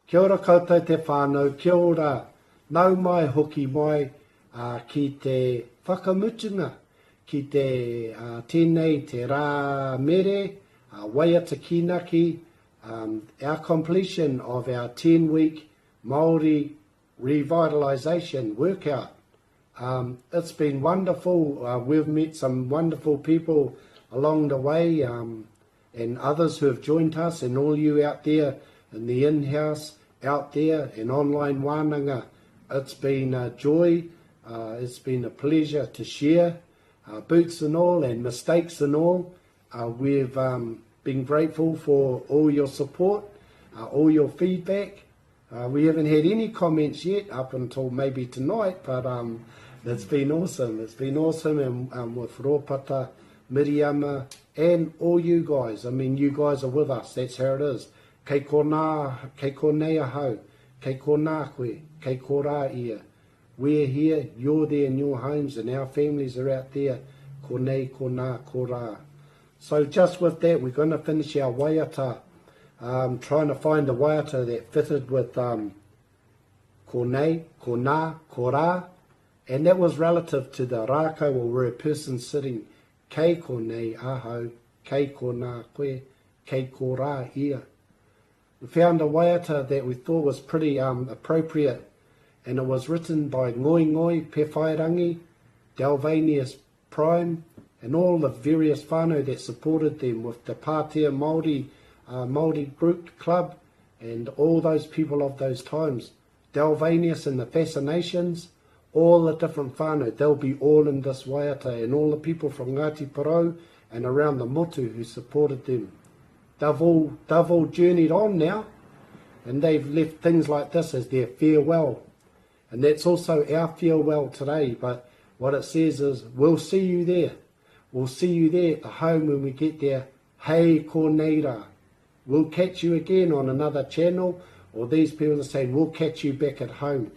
Kia ora koutou te whānau, kia ora nau mai hoki mai ki te whakamutunga, ki te tēnei te rā mere, WAIATA KIINAKI, our completion of our 10-week Māori Revitalisation workout. It's been wonderful. We've met some wonderful people along the way, and others who have joined us, and all you out there in the in-house, out there, and online wānanga. It's been a joy. It's been a pleasure to share, boots and all, and mistakes and all. We've been grateful for all your support, all your feedback. We haven't had any comments yet up until maybe tonight, but it's been awesome. It's been awesome, and with Ropata, Miriama, and all you guys. I mean, you guys are with us. That's how it is. Kei kona, kei konei ahau, kei kona koe, kei kora ia. We're here, you're there in your homes, and our families are out there. Konei, kona, kora. So just with that, we're going to finish our waiata. Trying to find a waiata that fitted with konei, kona, kora. And that was relative to the rākau, or where a person sitting. Kei konei ahau, kei kona koe, kei kora ia. We found a waiata that we thought was pretty appropriate, and it was written by Ngoi Ngoi, Pewhairangi, Dalvanius Prime, and all the various whānau that supported them with the Pātea Māori Group Club, and all those people of those times. Dalvanius and the Fascinations, all the different whānau, they'll be all in this waiata, and all the people from Ngāti Porou and around the motu who supported them. They've all journeyed on now, and they've left things like this as their farewell. And that's also our farewell today, but what it says is, we'll see you there. We'll see you there at the home when we get there. Hei koneira. We'll catch you again on another channel, or these people are saying, we'll catch you back at home.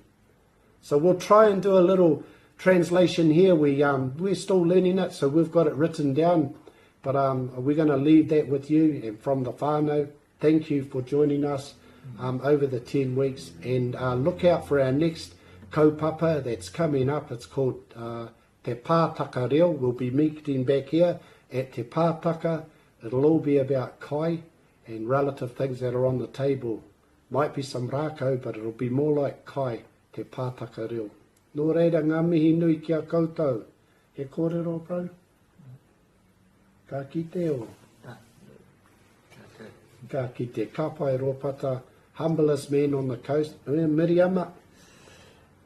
So we'll try and do a little translation here. We're still learning it, so we've got it written down. But we're going to leave that with you, and from the whānau, thank you for joining us over the 10 weeks. And look out for our next kaupapa that's coming up. It's called Te Pātaka Reo. We'll be meeting back here at Te Pātaka. It'll all be about kai and relative things that are on the table. Might be some rākau, but it'll be more like kai, Te Pātaka Reo. Nō reira ngā mihi nui kia koutou. He kōrero, bro? Ka kite o? Ka kite. Ka pai Ropata, humblest man on the coast. Miriama?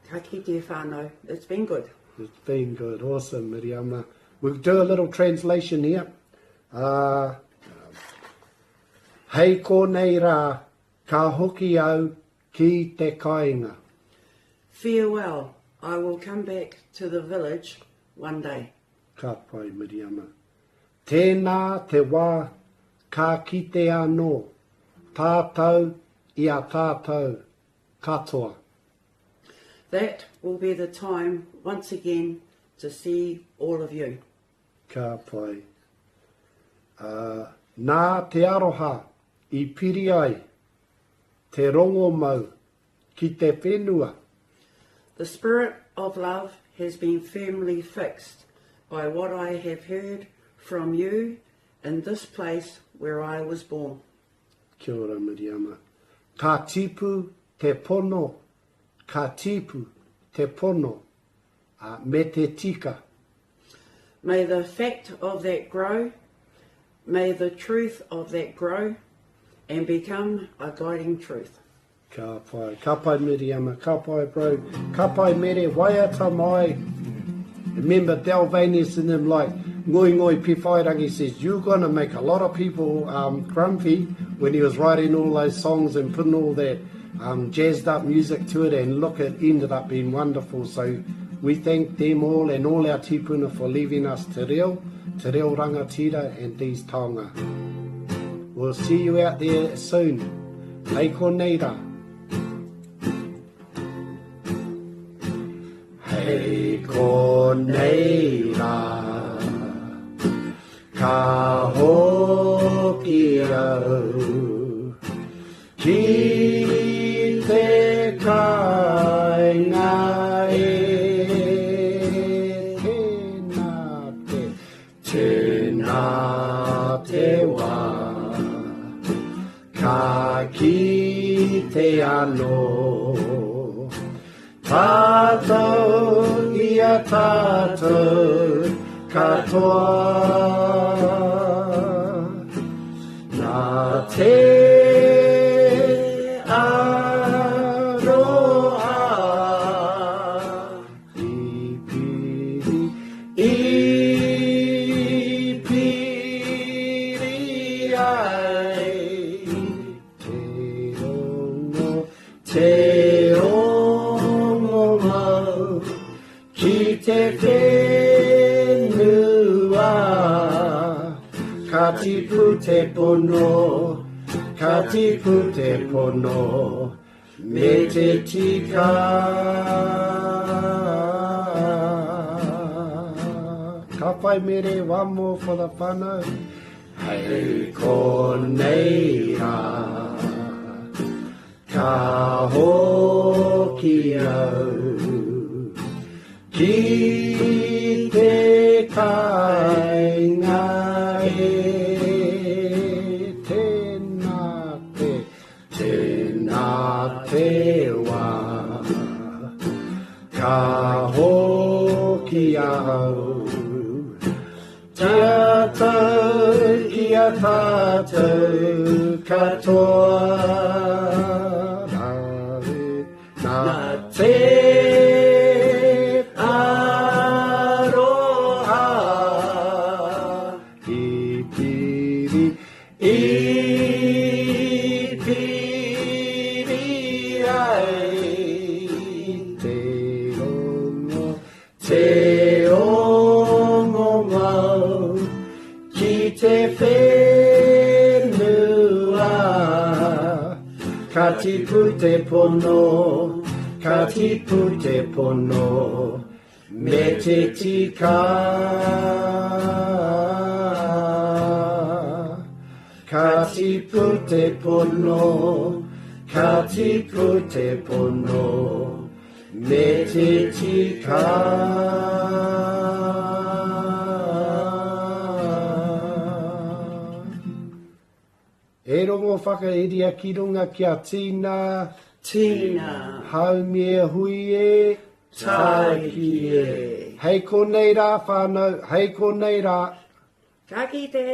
Ka kite whānau. It's been good. It's been good. Awesome, Miriama. We'll do a little translation here. Hei konei rā, ka hoki au ki te kāinga. Farewell. I will come back to the village one day. Ka pai, Miriama. Tēnā te wā, ka kite anō, tātou ia tātou, katoa. That will be the time once again to see all of you. Ka pai. Nā te aroha, I piri ai, te rongo mau, ki te whenua. The spirit of love has been firmly fixed by what I have heard from you in this place where I was born. Kia ora, Miriama. Ka tipu te pono, ka tipu te pono, me te tika. May the fact of that grow, may the truth of that grow and become a guiding truth. Ka pai Miriama, ka pai bro, ka pai mere, waiata mai. Remember Dalvanius and them like, Ngoi Ngoi Pewhairangi says, you're going to make a lot of people grumpy when he was writing all those songs and putting all that jazzed up music to it, and look, it ended up being wonderful. So we thank them all and all our tipuna for leaving us te reo rangatira and these taonga. We'll see you out there soon. Hei konei rā. Hei konei rā, ka hoki au, ki te ano. Tātou ia tātou katoa. Nā te aroha I piri ai te rongo mau ki te whenua ka tipu te pono me te tika ka whai mere wamo for the whānau hei konei rā ka hoki au ki te kainga tēnā te wā ka hoki au tātou ia tātou katoa nā te aroha I piri ai te rongo mau ki te whenua ka tipu te pono me te tika ka tipu te pono me te tika E rongo whakairia ki runga ki a Tina haumie hui e taiki e hei konei rā whānau hei konei rā Ka kite